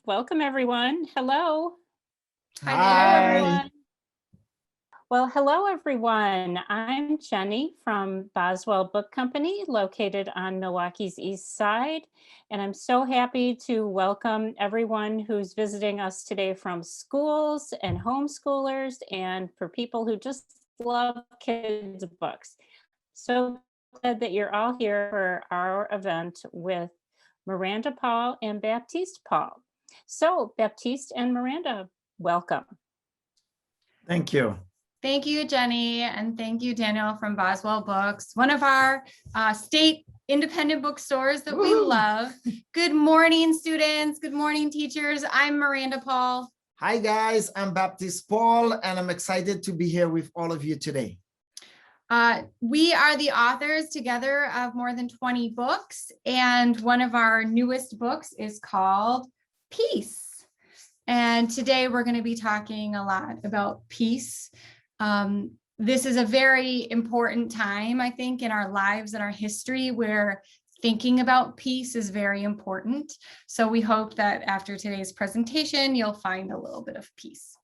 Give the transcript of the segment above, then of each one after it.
Welcome, everyone. Hello. Hi. Everyone. Well, hello, everyone. I'm Jenny from Boswell Book Company, located on Milwaukee's East Side. And I'm so happy to welcome everyone who's visiting us today from schools and homeschoolers and for people who just love kids' books. So glad that you're all here for our event with Miranda Paul and Baptiste Paul. So Baptiste and Miranda, welcome. Thank you. Thank you, Jenny, and thank you, Daniel from Boswell Books, one of our state independent bookstores that we love. Good morning, students. Good morning, teachers. I'm Miranda Paul. Hi, guys. I'm Baptiste Paul, and I'm excited to be here with all of you today. We are the authors together of more than 20 books, and one of our newest books is called Peace. And today we're going to be talking a lot about peace. This is a very important time, I think, in our lives and our history where thinking about peace is very important. So we hope that after today's presentation, you'll find a little bit of peace.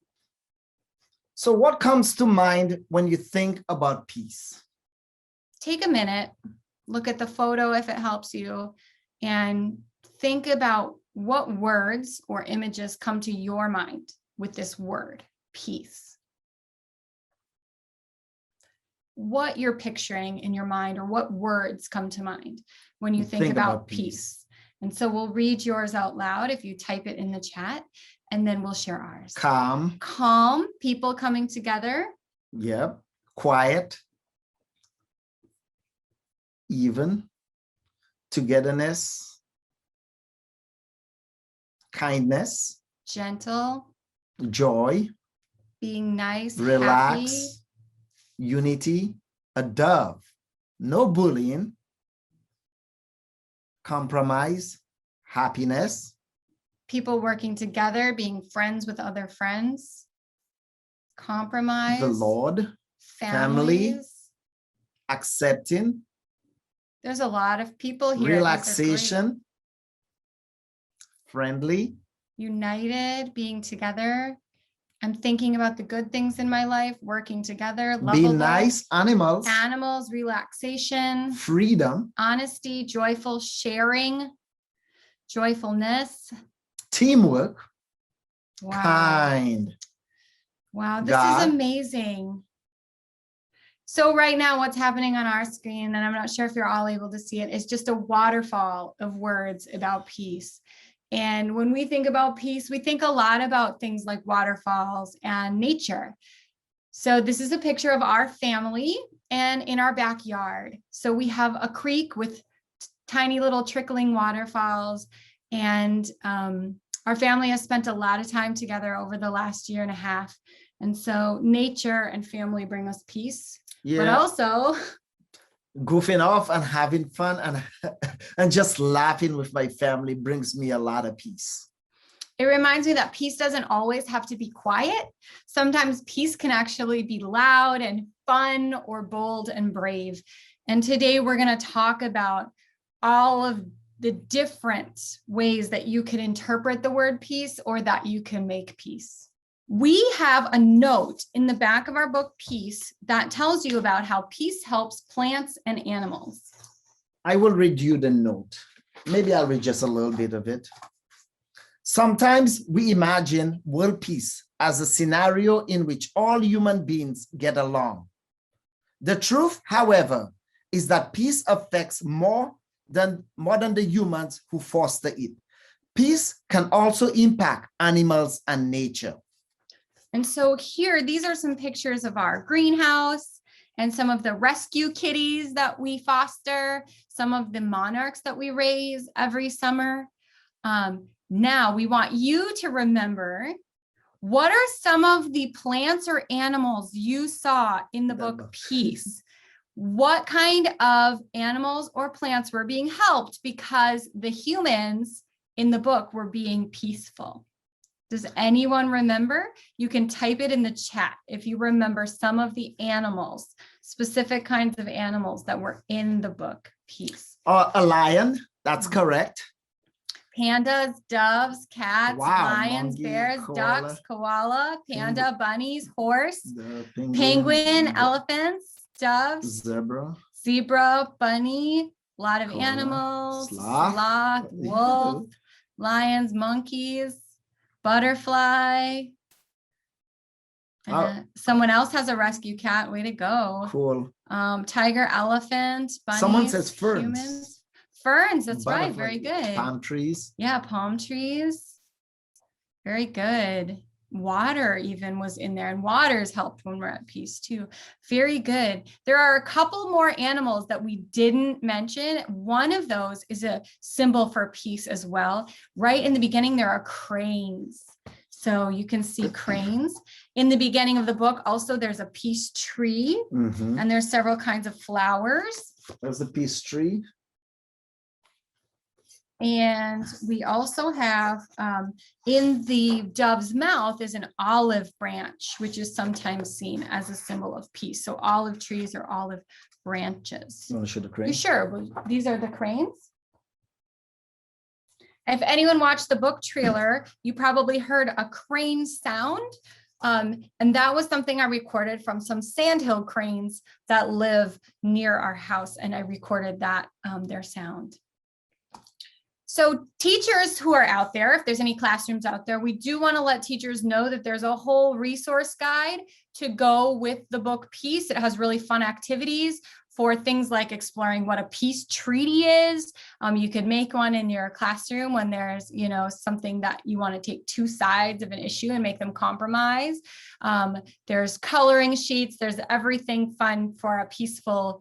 So what comes to mind when you think about peace? Take a minute, look at the photo if it helps you, and think about what words or images come to your mind with this word, peace. What you're picturing in your mind or what words come to mind when you think about peace. And so we'll read yours out loud if you type it in the chat, and then we'll share ours. Calm. Calm, people coming together. Yep. Quiet. Even. Togetherness. Kindness. Gentle. Joy. Being nice. Relax. Happy. Unity. A dove. No bullying. Compromise. Happiness. People working together, being friends with other friends. Compromise. The Lord. Families. Family. Accepting. There's a lot of people here. Relaxation. Friendly. United, being together. I'm thinking about the good things in my life, working together. Be Lovable. nice. Animals. Animals, relaxation. Freedom. Honesty, joyful, sharing. Joyfulness. Teamwork. Wow. Kind. Wow, this God. is amazing. So right now what's happening on our screen, and I'm not sure if you're all able to see it, is just a waterfall of words about peace. And when we think about peace, we think a lot about things like waterfalls and nature. So this is a picture of our family and in our backyard. So we have a creek with tiny little trickling waterfalls, and our family has spent a lot of time together over the last year and a half. And so nature and family bring us peace, but also goofing off and having fun and just laughing with my family brings me a lot of peace. It reminds me that peace doesn't always have to be quiet. Sometimes peace can actually be loud and fun or bold and brave. And today we're going to talk about all of the different ways that you can interpret the word peace or that you can make peace. We have a note in the back of our book, Peace, that tells you about how peace helps plants and animals. I will read you the note. Maybe I'll read just a little bit of it. Sometimes we imagine world peace as a scenario in which all human beings get along. The truth, however, is that peace affects more than the humans who foster it. Peace can also impact animals and nature. And so here, these are some pictures of our greenhouse and some of the rescue kitties that we foster, some of the monarchs that we raise every summer. Now we want you to remember, what are some of the plants or animals you saw in the book Peace? What kind of animals or plants were being helped because the humans in the book were being peaceful? Does anyone remember? You can type it in the chat if you remember some of the animals, specific kinds of animals that were in the book Peace. A lion, that's correct. Pandas, doves, cats, Wow, lions, monkey, bears, koala, ducks, koala, panda, bunnies, horse, the penguin, the elephants, doves, zebra, zebra, bunny, a lot of koala, animals, sloth, sloth, wolf, lions, monkeys, butterfly. Oh. Someone else has a rescue cat. Way to go. Cool. Tiger, elephant, bunnies, Someone says ferns. humans. Ferns, that's right. Butterfly, Very good. palm trees. Yeah, palm trees. Very good. Water even was in there, and water's helped when we're at peace too. Very good. There are a couple more animals that we didn't mention. One of those is a symbol for peace as well. Right in the beginning, there are cranes. So you can see cranes. In the beginning of the book, also there's a peace tree, and there's several kinds of flowers. There's a peace tree. And we also have in the dove's mouth is an olive branch, which is sometimes seen as a symbol of peace. So olive trees are olive branches. You want to show the crane? You sure? Well, these are the cranes. If anyone watched the book trailer, you probably heard a crane sound. And that was something I recorded from some sandhill cranes that live near our house. And I recorded that, their sound. So teachers who are out there, if there's any classrooms out there, we do want to let teachers know that there's a whole resource guide to go with the book Peace. It has really fun activities for things like exploring what a peace treaty is. You could make one in your classroom when there's, something that you want to take two sides of an issue and make them compromise. There's coloring sheets. There's everything fun for a peaceful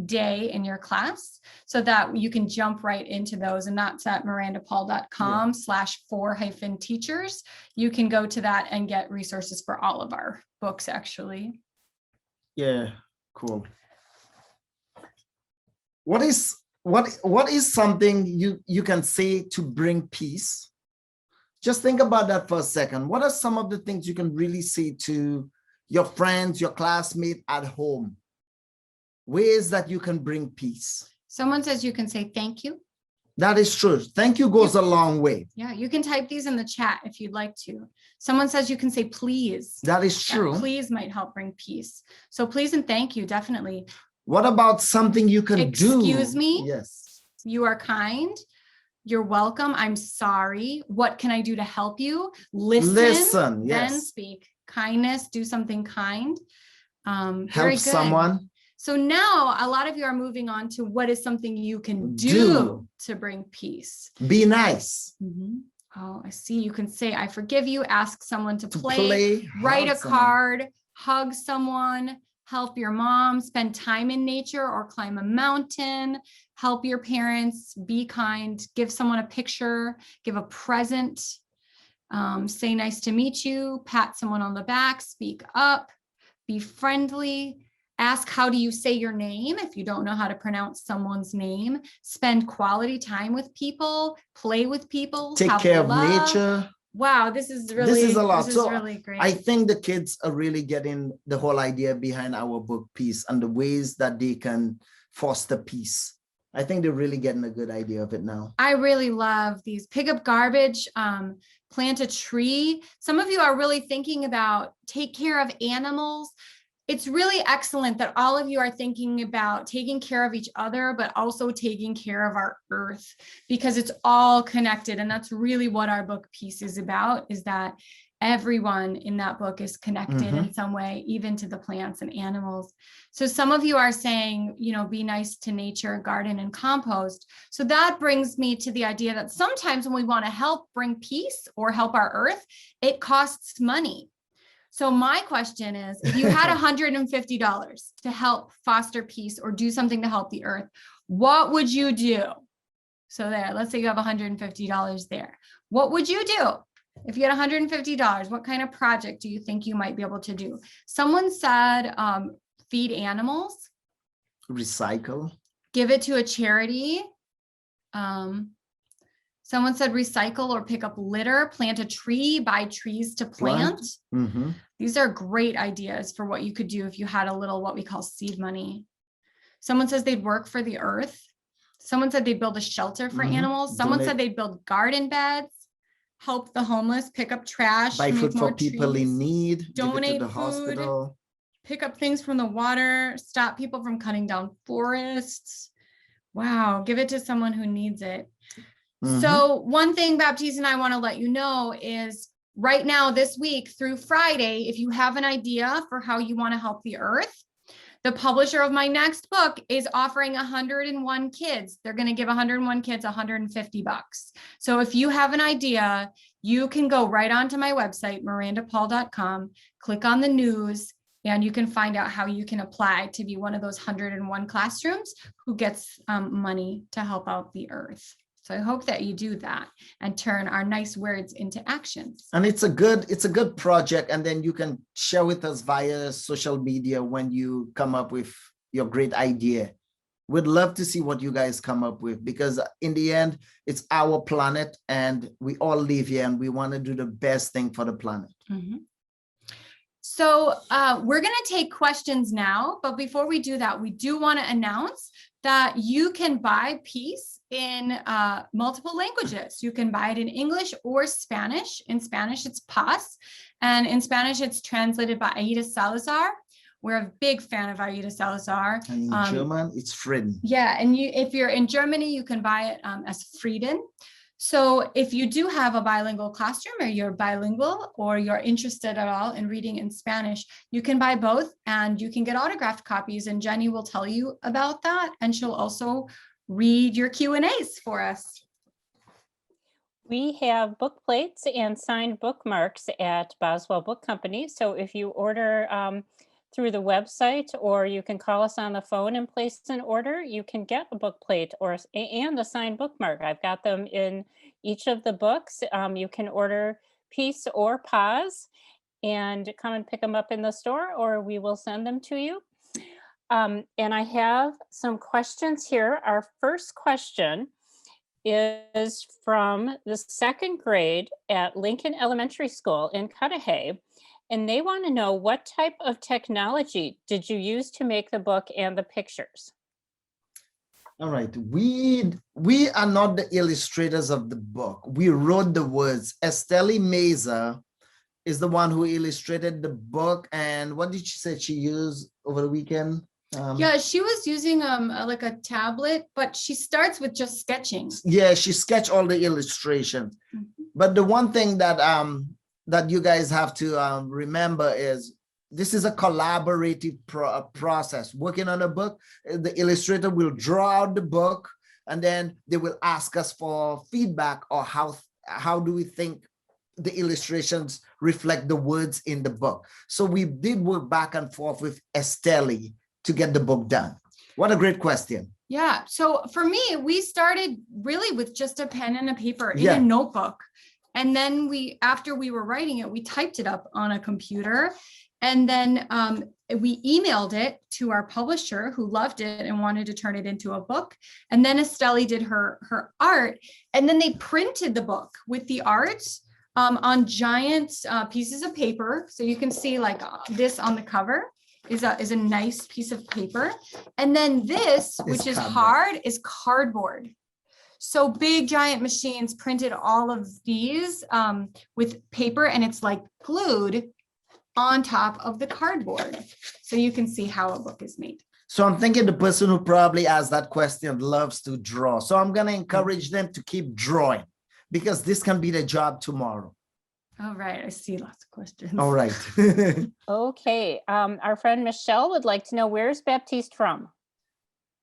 day in your class so that you can jump right into those. And that's at mirandapaul.com/4-teachers. You can go to that and get resources for all of our books, actually. Yeah, cool. What is something you can say to bring peace? Just think about that for a second. What are some of the things you can really say to your friends, your classmates at home? Ways that you can bring peace. Someone says you can say thank you. That is true. Thank you goes a long way. Yeah, you can type these in the chat if you'd like to. Someone says you can say please. That is true. Please might help bring peace. So please and thank you, definitely. What about something you can do? Excuse me? Yes. You are kind. You're welcome. I'm sorry. What can I do to help you? Listen, yes. Then speak. Kindness, do something kind. Very Help good. someone. So now a lot of you are moving on to what is something you can do to bring peace. Be nice. Oh, I see. You can say, I forgive you. Ask someone to play write a card, hug someone, help your mom, spend time in nature or climb a mountain, help your parents, be kind, give someone a picture, give a present, say nice to meet you, pat someone on the back, speak up, be friendly, ask how do you say your name if you don't know how to pronounce someone's name, spend quality time with people, play with people, take care of nature. Wow, this is a lot. This is really great. I think the kids are really getting the whole idea behind our book Peace and the ways that they can foster peace. I think they're really getting a good idea of it now. I really love these. Pick up garbage, plant a tree. Some of you are really thinking about take care of animals. It's really excellent that all of you are thinking about taking care of each other, but also taking care of our earth because it's all connected. And that's really what our book Peace is about, is that everyone in that book is connected in some way, even to the plants and animals. So some of you are saying, be nice to nature, garden and compost. So that brings me to the idea that sometimes when we want to help bring peace or help our earth, it costs money. So my question is, if you had $150 to help foster peace or do something to help the earth, what would you do? So there, let's say you have $150 there. What would you do? If you had $150, what kind of project do you think you might be able to do? Someone said, feed animals. Recycle. Give it to a charity. Someone said recycle or pick up litter, plant a tree, buy trees to plant. These are great ideas for what you could do if you had a little what we call seed money. Someone says they'd work for the earth. Someone said they build a shelter for Mhm. animals. Someone Donate- said they build garden beds, help the homeless, pick up trash, Buy make food more for people trees, in need, give it to donate the food, hospital. pick up things from the water, stop people from cutting down forests. Wow, give it to someone who needs it. Mhm. So one thing Baptiste and I want to let you know is right now, this week through Friday, if you have an idea for how you want to help the earth, the publisher of my next book is offering 101 kids. They're going to give 101 kids $150. So if you have an idea, you can go right onto my website, mirandapaul.com, click on the news, and you can find out how you can apply to be one of those 101 classrooms who gets money to help out the earth. So I hope that you do that and turn our nice words into actions. And it's a good project. And then you can share with us via social media when you come up with your great idea. We'd love to see what you guys come up with, because in the end, it's our planet and we all live here and we want to do the best thing for the planet. Mm-hmm. So we're going to take questions now, but before we do that, we do want to announce that you can buy Peace in multiple languages. You can buy it in English or Spanish. In Spanish, it's Paz, and in Spanish, it's translated by Aida Salazar. We're a big fan of Aida Salazar. And in German, it's Frieden. Yeah, and if you're in Germany, you can buy it as Frieden. So if you do have a bilingual classroom, or you're bilingual, or you're interested at all in reading in Spanish, you can buy both and you can get autographed copies, and Jenny will tell you about that. And she'll also read your Q&As for us. We have book plates and signed bookmarks at Boswell Book Company. So if you order through the website, or you can call us on the phone and place an order, you can get a book plate and a signed bookmark. I've got them in each of the books. You can order Peace or Pause and come and pick them up in the store, or we will send them to you. And I have some questions here. Our first question is from the second grade at Lincoln Elementary School in Cudahy. And they want to know, what type of technology did you use to make the book and the pictures? All right, we are not the illustrators of the book. We wrote the words. Estelle Meza is the one who illustrated the book. And what did she say she used over the weekend? Yeah, she was using like a tablet, but she starts with just sketching. Yeah, she sketched all the illustrations. Mm-hmm. But the one thing that that you guys have to remember is this is a collaborative process. Working on a book, the illustrator will draw out the book, and then they will ask us for feedback, or how do we think the illustrations reflect the words in the book. So we did work back and forth with Estelle to get the book done. What a great question. Yeah. So for me, we started really with just a pen and a paper in a notebook. And then after we were writing it, we typed it up on a computer. And then we emailed it to our publisher, who loved it and wanted to turn it into a book. And then Estelle did her art. And then they printed the book with the art on giant pieces of paper. So you can see like this on the cover is a nice piece of paper. And then this, which is hard, is cardboard. So big giant machines printed all of these with paper, and it's like glued on top of the cardboard. So you can see how a book is made. So I'm thinking the person who probably asked that question loves to draw. So I'm going to encourage them to keep drawing, because this can be their job tomorrow. All right, I see lots of questions. All right. Okay, our friend Michelle would like to know, where's Baptiste from?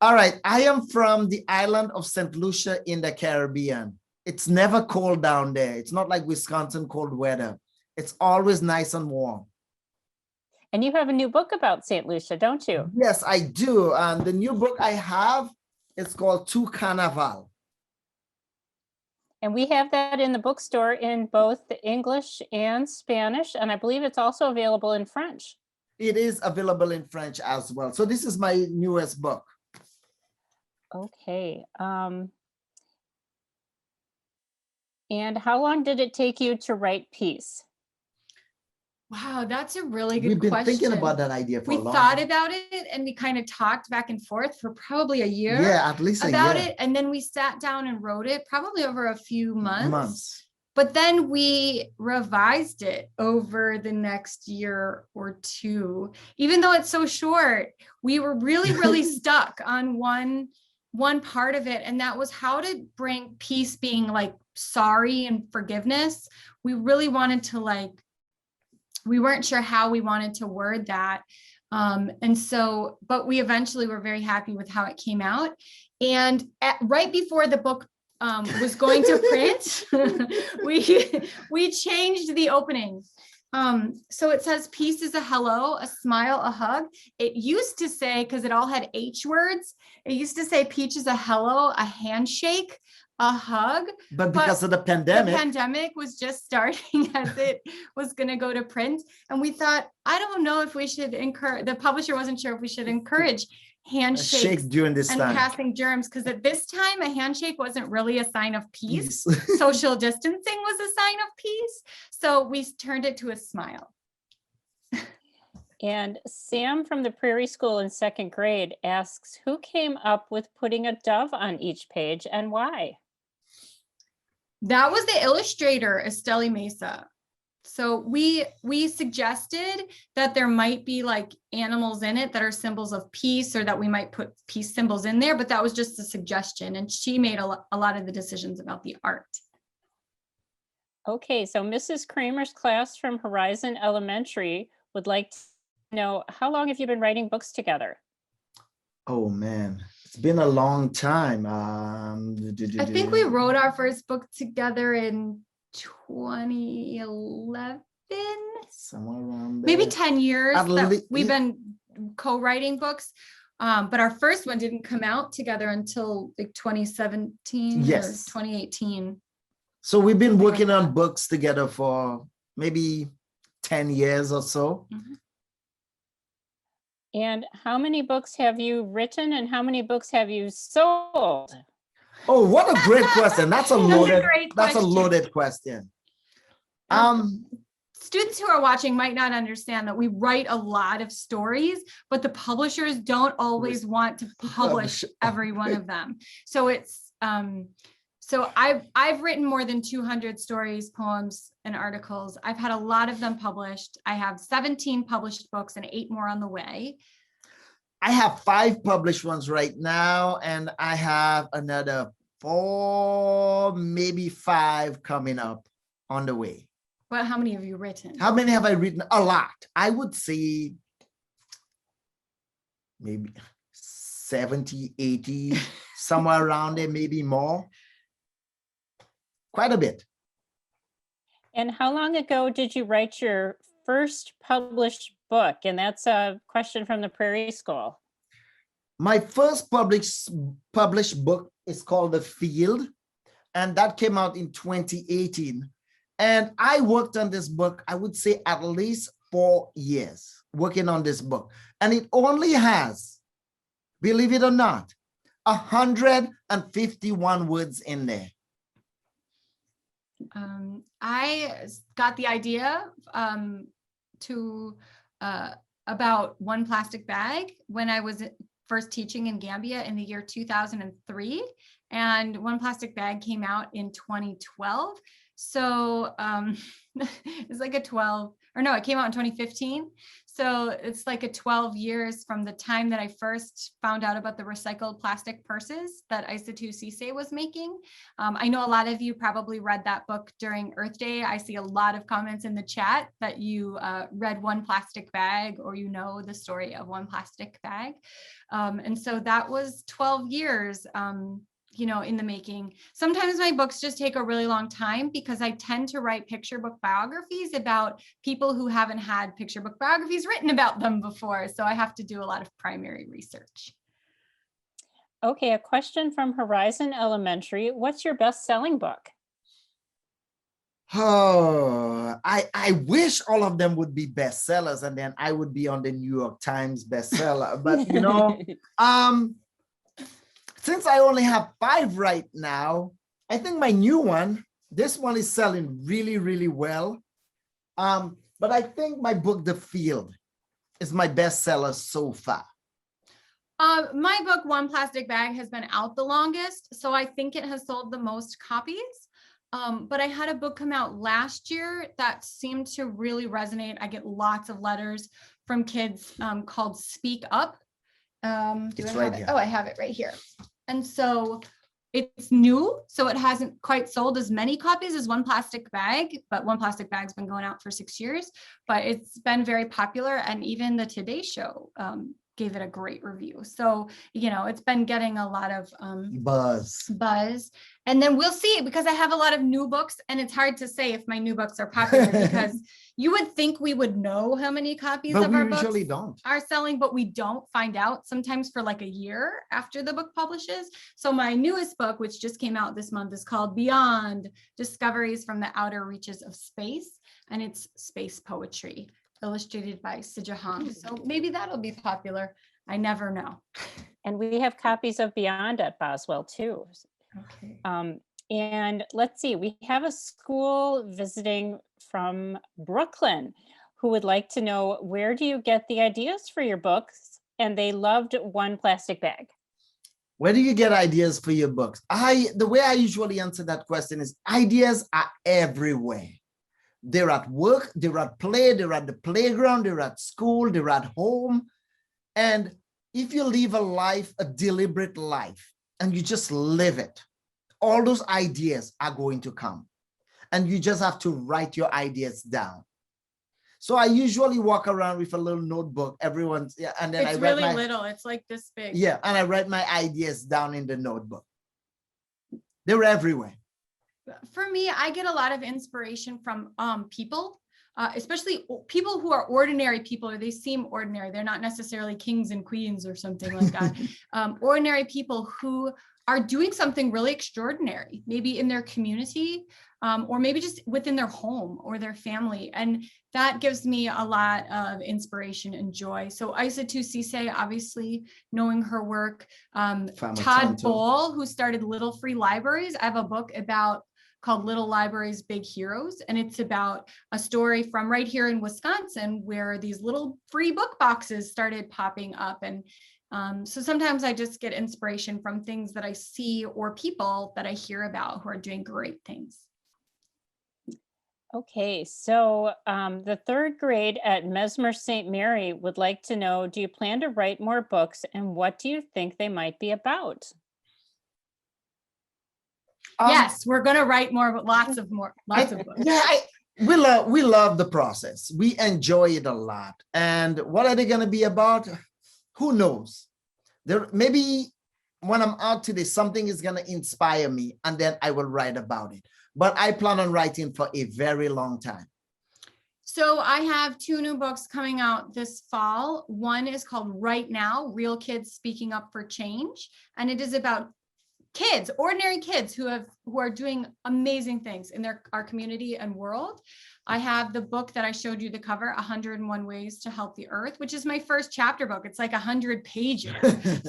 All right, I am from the island of St. Lucia in the Caribbean. It's never cold down there. It's not like Wisconsin cold weather. It's always nice and warm. And you have a new book about St. Lucia, don't you? Yes, I do. And the new book I have, it's called Tu Carnaval. And we have that in the bookstore in both the English and Spanish. And I believe it's also available in French. It is available in French as well. So this is my newest book. Okay. And how long did it take you to write Peace? Wow, that's a really good We've been question. thinking about that idea for We a long thought time. about it and we kind of talked back and forth for probably a year Yeah, at least a about year. it. And then we sat down and wrote it probably over a few months. Months. But then we revised it over the next year or two. Even though it's so short, we were really, really stuck on one part of it. And that was how to bring peace being like sorry and forgiveness. We really wanted to like, we weren't sure how we wanted to word that. But we eventually were very happy with how it came out. And right before the book was going to print, we changed the opening. So it says peace is a hello, a smile, a hug. It used to say, because it all had H words, it used to say peach is a hello, a handshake, a hug. But because of the pandemic Was just starting as it was going to go to print. And we thought, I don't know if we should encourage, the publisher wasn't sure if we should encourage handshakes during this and time. passing germs, because at this time a handshake wasn't really a sign of peace. Social distancing was a sign of peace, so we turned it to a smile. And Sam from the Prairie School in second grade asks, who came up with putting a dove on each page and why? That was the illustrator, Esteli Mesa. So we suggested that there might be like animals in it that are symbols of peace, or that we might put peace symbols in there, but that was just a suggestion. And she made a lot of the decisions about the art. Okay, so Mrs. Kramer's class from Horizon Elementary would like to know, how long have you been writing books together? Oh man, it's been a long time. I think we wrote our first book together in 2011, somewhere around there. maybe 10 years that we've been co-writing books. But our first one didn't come out together until like 2017 Yes. or 2018. So we've been Something like working on that. books together for maybe 10 years or so. Mhm. And how many books have you written and how many books have you sold? Oh, what a great question. That's a loaded, great that's a question. loaded question. Students who are watching might not understand that we write a lot of stories, but the publishers don't always want to publish every one of them. So it's so I've written more than 200 stories, poems, and articles. I've had a lot of them published. I have 17 published books and 8 more on the way. I have 5 published ones right now, and I have another 4, maybe 5 coming up on the way. But how many have you written? How many have I written? A lot. I would say maybe 70, 80, somewhere around there, maybe more. Quite a bit. And how long ago did you write your first published book? And that's a question from the Prairie School. My first published book is called The Field, and that came out in 2018. And I worked on this book, I would say at least 4 years working on this book. And it only has, believe it or not, 151 words in there. I got the idea about One Plastic Bag when I was first teaching in Gambia in the year 2003, and One Plastic Bag came out in 2012. So it's like it came out in 2015. So it's like a 12 years from the time that I first found out about the recycled plastic purses that Aissatou Cisse was making. I know a lot of you probably read that book during Earth Day. I see a lot of comments in the chat that you read One Plastic Bag, or you know the story of One Plastic Bag. And so that was 12 years in the making. Sometimes my books just take a really long time because I tend to write picture book biographies about people who haven't had picture book biographies written about them before. So I have to do a lot of primary research. Okay, a question from Horizon Elementary. What's your best-selling book? Oh, I wish all of them would be bestsellers, and then I would be on the New York Times bestseller. But since I only have 5 right now, I think my new one, this one is selling really, really well. but I think my book, The Field, is my bestseller so far. My book, One Plastic Bag, has been out the longest, so I think it has sold the most copies. But I had a book come out last year that seemed to really resonate. I get lots of letters from kids called Speak Up. It's right here. Oh, I have it right here. And so it's new, so it hasn't quite sold as many copies as One Plastic Bag, but One Plastic Bag's been going out for 6 years, but it's been very popular. And even the Today Show gave it a great review. So, you know, it's been getting a lot of buzz. And then we'll see, because I have a lot of new books, and it's hard to say if my new books are popular because you would think we would know how many copies of our books are selling, but we don't find out sometimes for like a year after the book publishes. So my newest book, which just came out this month, is called Beyond: Discoveries from the Outer Reaches of Space, and it's space poetry, illustrated by Sija Hong. So maybe that'll be popular. I never know. And we have copies of Beyond at Boswell too. Okay. And let's see, we have a school visiting from Brooklyn who would like to know, where do you get the ideas for your books? And they loved One Plastic Bag. Where do you get ideas for your books? The way I usually answer that question is, ideas are everywhere. They're at work, they're at play, they're at the playground, they're at school, they're at home. And if you live a deliberate life, and you just live it, all those ideas are going to come. And you just have to write your ideas down. So I usually walk around with a little notebook, and then it's really little, it's like this big. Yeah, and I write my ideas down in the notebook. They're everywhere. For me, I get a lot of inspiration from people, especially people who are ordinary people, or they seem ordinary. They're not necessarily kings and queens or something like that. Ordinary people who are doing something really extraordinary, maybe in their community, or maybe just within their home or their family. And that gives me a lot of inspiration and joy. So Aissatou Ceesay, obviously knowing her work, Todd Bowl, who started Little Free Libraries. I have a book called Little Libraries, Big Heroes. And it's about a story from right here in Wisconsin where these little free book boxes started popping up. And so sometimes I just get inspiration from things that I see or people that I hear about who are doing great things. Okay, so the third grade at Mesmer St. Mary would like to know, do you plan to write more books, and what do you think they might be about? Yes, we're going to write more, but lots of books. Yeah, we love the process. We enjoy it a lot. And what are they going to be about? Who knows? Maybe when I'm out today, something is going to inspire me, and then I will write about it. But I plan on writing for a very long time. So I have 2 new books coming out this fall. One is called Right Now: Real Kids Speaking Up for Change. And it is about kids, ordinary kids who are doing amazing things in our community and world. I have the book that I showed you the cover, 101 Ways to Help the Earth, which is my first chapter book. It's like 100 pages.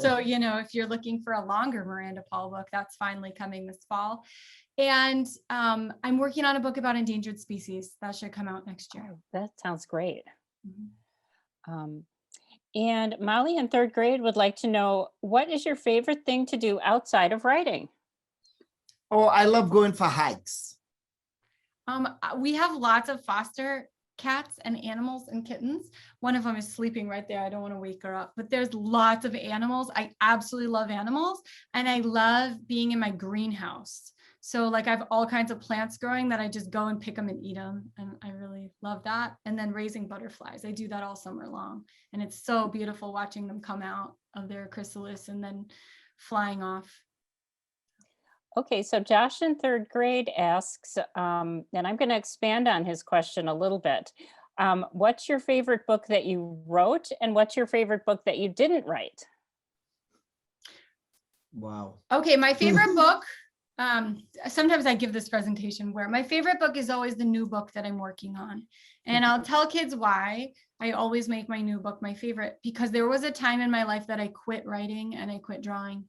So, you know, if you're looking for a longer Miranda Paul book, that's finally coming this fall. And I'm working on a book about endangered species that should come out next year. Oh, that sounds great. And Molly in third grade would like to know, what is your favorite thing to do outside of writing? Oh, I love going for hikes. We have lots of foster cats and animals and kittens. One of them is sleeping right there. I don't want to wake her up, but there's lots of animals. I absolutely love animals, and I love being in my greenhouse. So like I have all kinds of plants growing that I just go and pick them and eat them. And I really love that. And then raising butterflies. I do that all summer long. And it's so beautiful watching them come out of their chrysalis and then flying off. Okay, so Josh in third grade asks, and I'm going to expand on his question a little bit. What's your favorite book that you wrote, and what's your favorite book that you didn't write? Wow. Okay, my favorite book, sometimes I give this presentation where my favorite book is always the new book that I'm working on. And I'll tell kids why I always make my new book my favorite, because there was a time in my life that I quit writing and I quit drawing.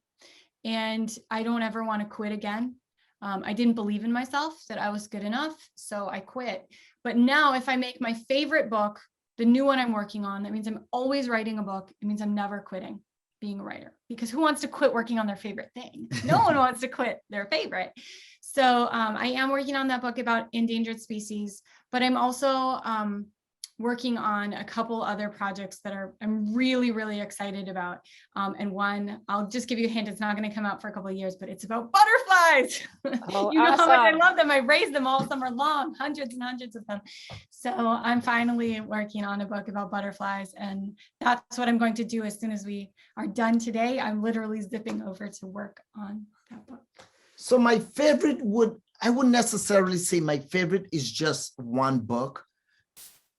And I don't ever want to quit again. I didn't believe in myself that I was good enough, so I quit. But now if I make my favorite book, the new one I'm working on, that means I'm always writing a book. It means I'm never quitting being a writer, because who wants to quit working on their favorite thing? No one wants to quit their favorite. So I am working on that book about endangered species, but I'm also working on a couple other projects that I'm really, really excited about. And one, I'll just give you a hint, it's not going to come out for a couple of years, but it's about butterflies. Oh, You know how much I awesome. love them. I raised them all summer long, hundreds and hundreds of them. So I'm finally working on a book about butterflies, and that's what I'm going to do as soon as we are done today. I'm literally zipping over to work on that book. So my favorite I wouldn't necessarily say my favorite is just one book.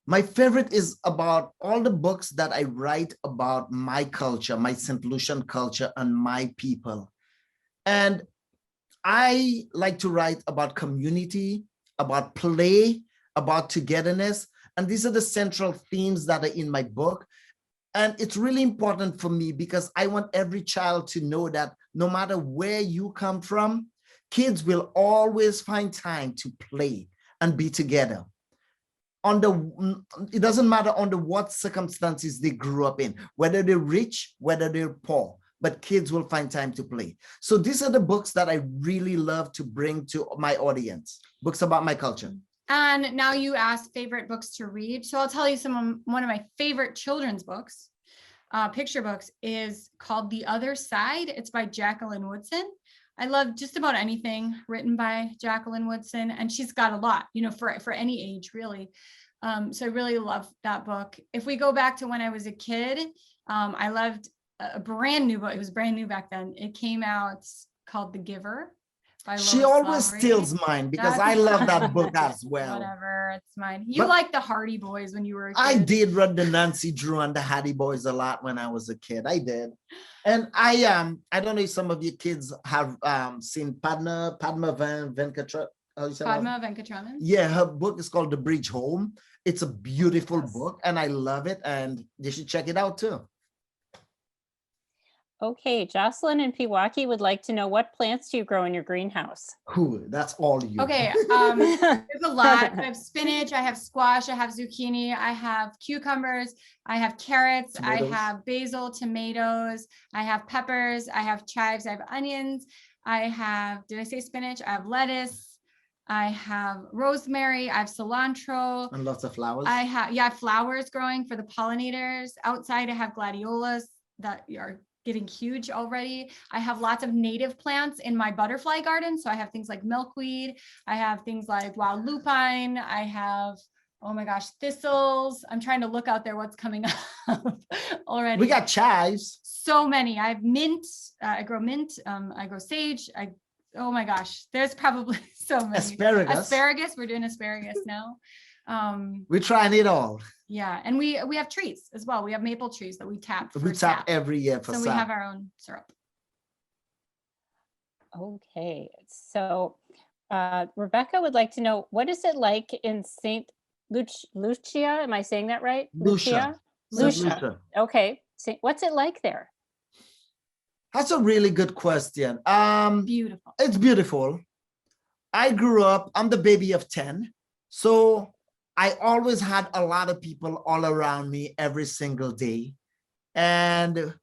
My favorite is about all the books that I write about my culture, my St. Lucian culture, and my people. And I like to write about community, about play, about togetherness. And these are the central themes that are in my book. And it's really important for me because I want every child to know that no matter where you come from, kids will always find time to play and be together. It doesn't matter under what circumstances they grew up in, whether they're rich, whether they're poor, but kids will find time to play. So these are the books that I really love to bring to my audience, books about my culture. And now you asked favorite books to read. So I'll tell you one of my favorite children's books, picture books, is called The Other Side. It's by Jacqueline Woodson. I love just about anything written by Jacqueline Woodson, and she's got a lot, for any age, really. So I really love that book. If we go back to when I was a kid, I loved a brand new book. It was brand new back then. It came out called The Giver. She always steals mine because I love that book as well. Whatever, it's mine. You liked the Hardy Boys when you were a kid. I did read the Nancy Drew and the Hardy Boys a lot when I was a kid. I did. And I don't know if some of you kids have seen Padma Venkatraman. Padma Venkatraman. Yeah, her book is called The Bridge Home. It's a beautiful book and I love it, and you should check it out too. Okay, Jocelyn and Pewaukee would like to know, what plants do you grow in your greenhouse? Ooh, that's all you. Okay, there's a lot. I have spinach, I have squash, I have zucchini, I have cucumbers, I have carrots, Tomatoes. I have basil, tomatoes, I have peppers, I have chives, I have onions, I have, did I say spinach? I have lettuce, I have rosemary, I have cilantro. And lots of flowers. I have flowers growing for the pollinators. Outside, I have gladiolas that are getting huge already. I have lots of native plants in my butterfly garden. So I have things like milkweed. I have things like wild lupine. I have, oh my gosh, thistles. I'm trying to look out there what's coming up already. We got chives. So many. I have mint. I grow mint. I grow sage. Oh my gosh, there's probably so many. Asparagus. We're doing asparagus now. We're trying it all. Yeah, and we have trees as well. We have maple trees that we tap. We tap every year for so sap. we have our own syrup. Okay, so Rebecca would like to know, what is it like in St. Lucia? Am I saying that right? Lucia. Lucia. Okay, what's it like there? That's a really good question. Beautiful. It's beautiful. I grew up, I'm the baby of 10. So I always had a lot of people all around me every single day. And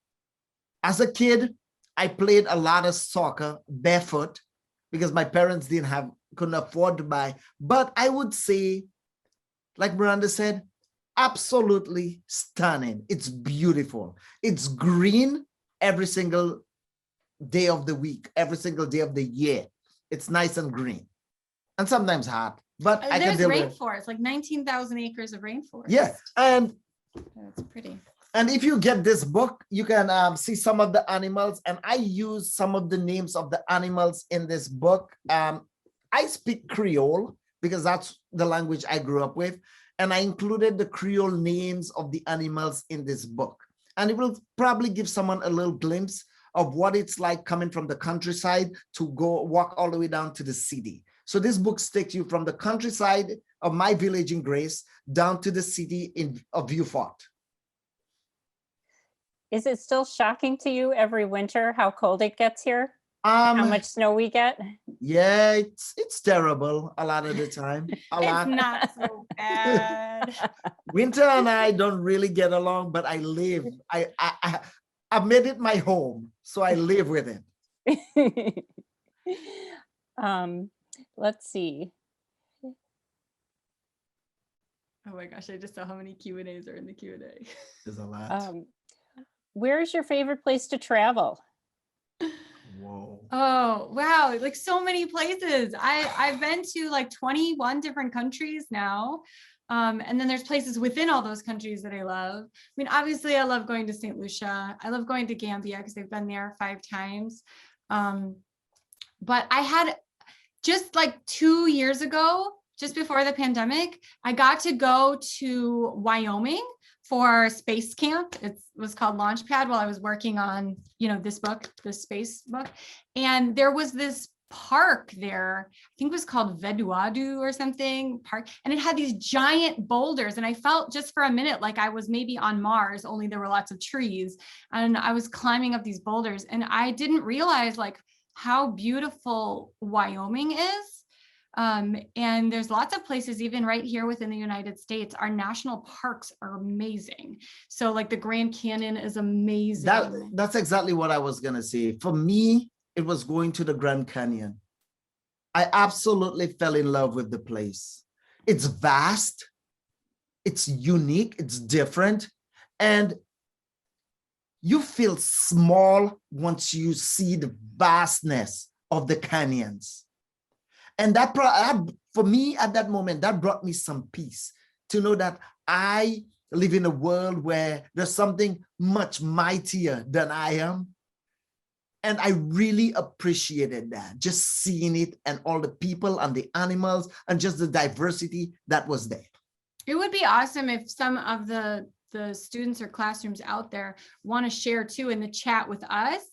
as a kid, I played a lot of soccer barefoot because my parents couldn't afford to buy. But I would say, like Miranda said, absolutely stunning. It's beautiful. It's green every single day of the week, every single day of the year. It's nice and green and sometimes hot, but I can deal with it. Rainforest, like 19,000 acres of rainforest. Yeah, and that's pretty. And if you get this book, you can see some of the animals, and I use some of the names of the animals in this book. I speak Creole because that's the language I grew up with, and I included the Creole names of the animals in this book. And it will probably give someone a little glimpse of what it's like coming from the countryside to go walk all the way down to the city. So this book takes you from the countryside of my village in Grace down to the city of Vieux Fort. Is it still shocking to you every winter how cold it gets here? How much snow we get? Yeah, it's terrible a lot of the time. A It's lot. not so bad. Winter and I don't really get along, but I live. I made it my home, so I live with it. Let's see. Oh my gosh, I just saw how many Q&As are in the Q&A. There's a lot. Where's your favorite place to travel? Whoa. Oh, wow. Like so many places. I've been to like 21 different countries now. And then there's places within all those countries that I love. I mean, obviously I love going to St. Lucia. I love going to Gambia because I've been there 5 times. But I had just like 2 years ago, just before the pandemic, I got to go to Wyoming for space camp. It was called Launchpad while I was working on, this book, the space book. And there was this park there, I think it was called Veduadu or something park. And it had these giant boulders. And I felt just for a minute like I was maybe on Mars, only there were lots of trees. And I was climbing up these boulders. And I didn't realize like how beautiful Wyoming is. And there's lots of places, even right here within the United States, our national parks are amazing. So like the Grand Canyon is amazing. That's exactly what I was going to say. For me, it was going to the Grand Canyon. I absolutely fell in love with the place. It's vast, it's unique, it's different, and you feel small once you see the vastness of the canyons. And that for me at that moment, that brought me some peace to know that I live in a world where there's something much mightier than I am. And I really appreciated that, just seeing it and all the people and the animals and just the diversity that was there. It would be awesome if some of the students or classrooms out there want to share too in the chat with us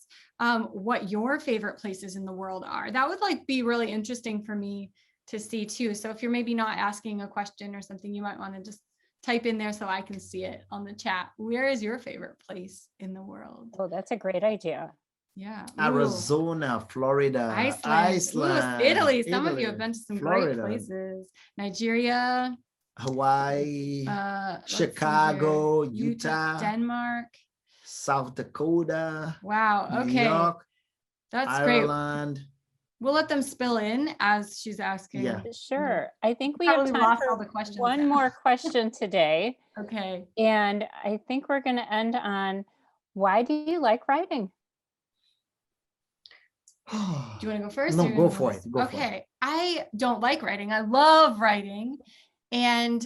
what your favorite places in the world are. That would be really interesting for me to see too. So if you're maybe not asking a question or something, you might want to just type in there so I can see it on the chat. Where is your favorite place in the world? Oh, that's a great idea. Yeah. Arizona, Florida, Iceland, Italy. Some of you have been to some great places. Nigeria, Hawaii, Chicago, Utah, Denmark, South Dakota. Wow. Okay. New York, that's Ireland. Great. We'll let them spill in as she's asking. Yeah. Sure. I think we have time for one more question today. Okay. And I think we're going to end on, why do you like writing? Do you want to go first? No, go for it. Okay. I don't like writing. I love writing. And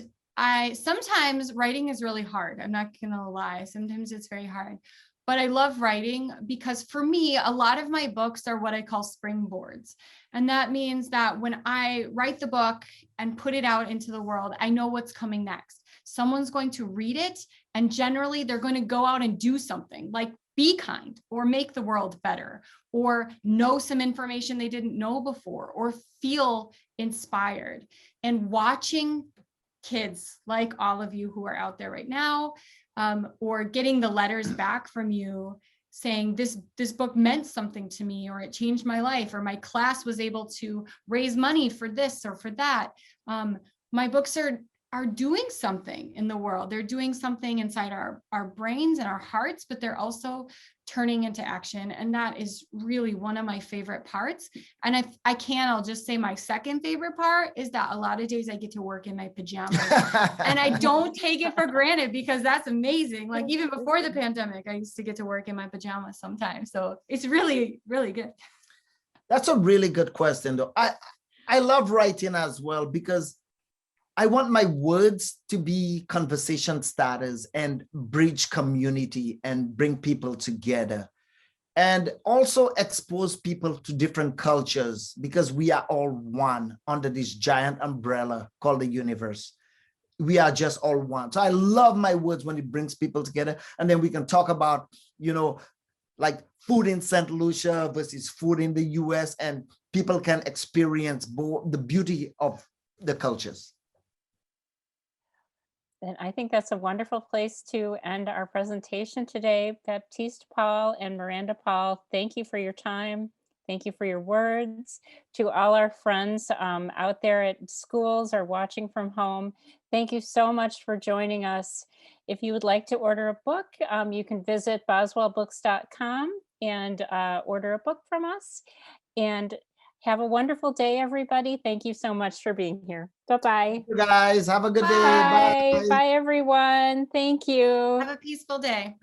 sometimes writing is really hard. I'm not going to lie. Sometimes it's very hard. But I love writing because for me, a lot of my books are what I call springboards. And that means that when I write the book and put it out into the world, I know what's coming next. Someone's going to read it, and generally they're going to go out and do something like be kind or make the world better or know some information they didn't know before or feel inspired. And watching kids like all of you who are out there right now, or getting the letters back from you saying this book meant something to me, or it changed my life, or my class was able to raise money for this or for that. My books are doing something in the world. They're doing something inside our brains and our hearts, but they're also turning into action. And that is really one of my favorite parts. And if I can, I'll just say my second favorite part is that a lot of days I get to work in my pajamas and I don't take it for granted because that's amazing. Like even before the pandemic, I used to get to work in my pajamas sometimes. So it's really, really good. That's a really good question though. I love writing as well because I want my words to be conversation starters and bridge community and bring people together and also expose people to different cultures because we are all one under this giant umbrella called the universe. We are just all one. So I love my words when it brings people together. And then we can talk about, like food in St. Lucia versus food in the US, and people can experience both the beauty of the cultures. And I think that's a wonderful place to end our presentation today. Baptiste Paul and Miranda Paul, thank you for your time. Thank you for your words. To all our friends out there at schools or watching from home, thank you so much for joining us. If you would like to order a book, you can visit boswellbooks.com and order a book from us. And have a wonderful day, everybody. Thank you so much for being here. Bye-bye. You guys, have a good day. Bye. Bye. Bye, everyone. Thank you. Have a peaceful day.